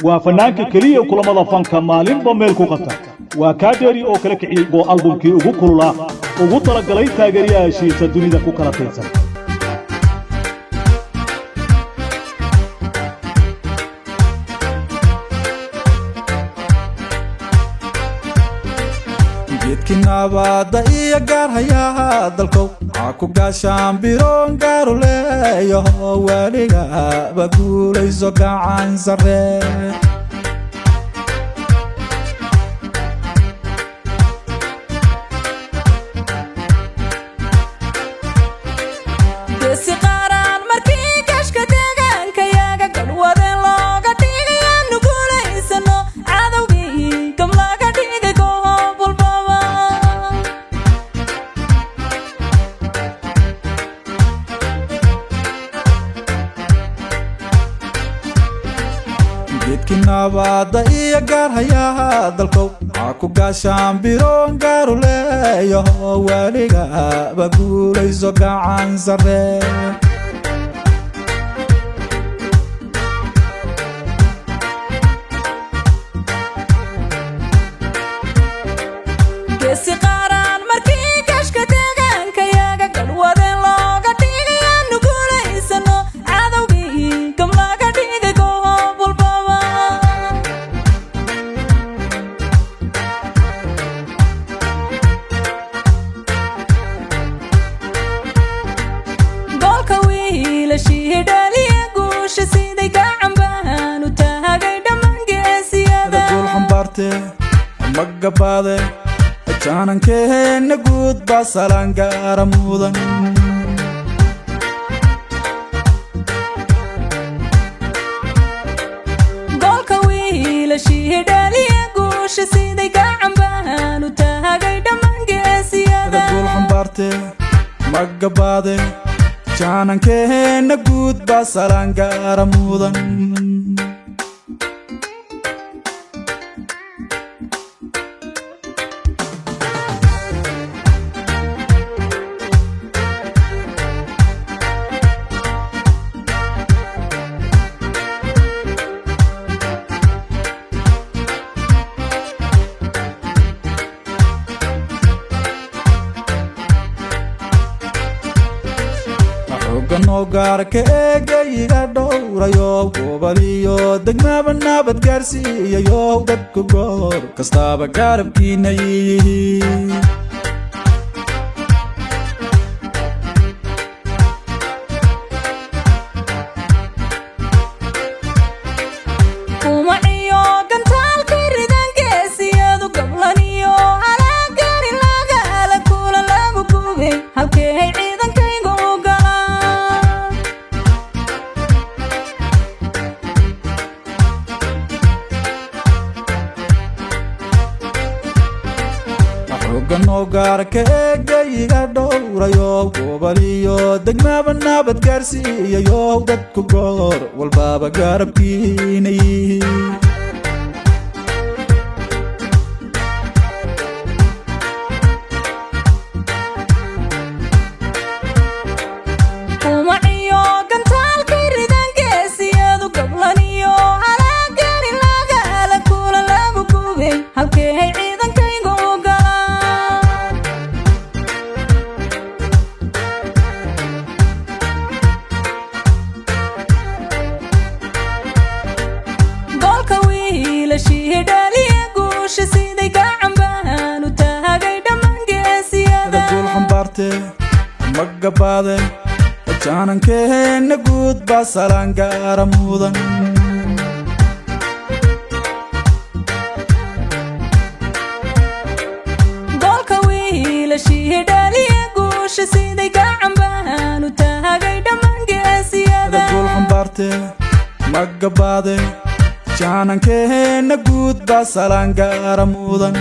وفنانك كلية وكل ماذا فانك مالين بميل كوكتا وكادري أو كلك عيقو ألبوم كي أغو كلها أغو طلق لي تاقريا شيء الدنيا دا كوكرا تيسا nabada iyo gaarhayaa dalkow aku gaashaan biroon gaaru leeyo waliga baguulayso gacan sare nabada iyo gaarhayaa dalkow aku gaashaan biroon gaaru leeyo waliga baguulayso gacan sare magabade jaanankeena guud basalan gaaramudan golka wiila shiidaliya guusha siday gacan baan u taagay dhammaan geesiyada gulxan barte magabade jaanankeena guud basalan gaaramudan no gaarka eegayga dhowrayo goboliyo degmaba nabad gaarsiiyayo dadku goor kastaba garabkiina yihiin no gaarka eegayga dhowrayo goboliyo degmaba nabad gaarsiiyayo dadku goor walbaba garabkiina yihiin magabade jaanankeena guud basalan gaaramudan golka wiila shiidaliya guusha siday gacan baan u taagay dhammaan geesiyada gulxan barte magabade jaanankeena guud basalan gaaramudan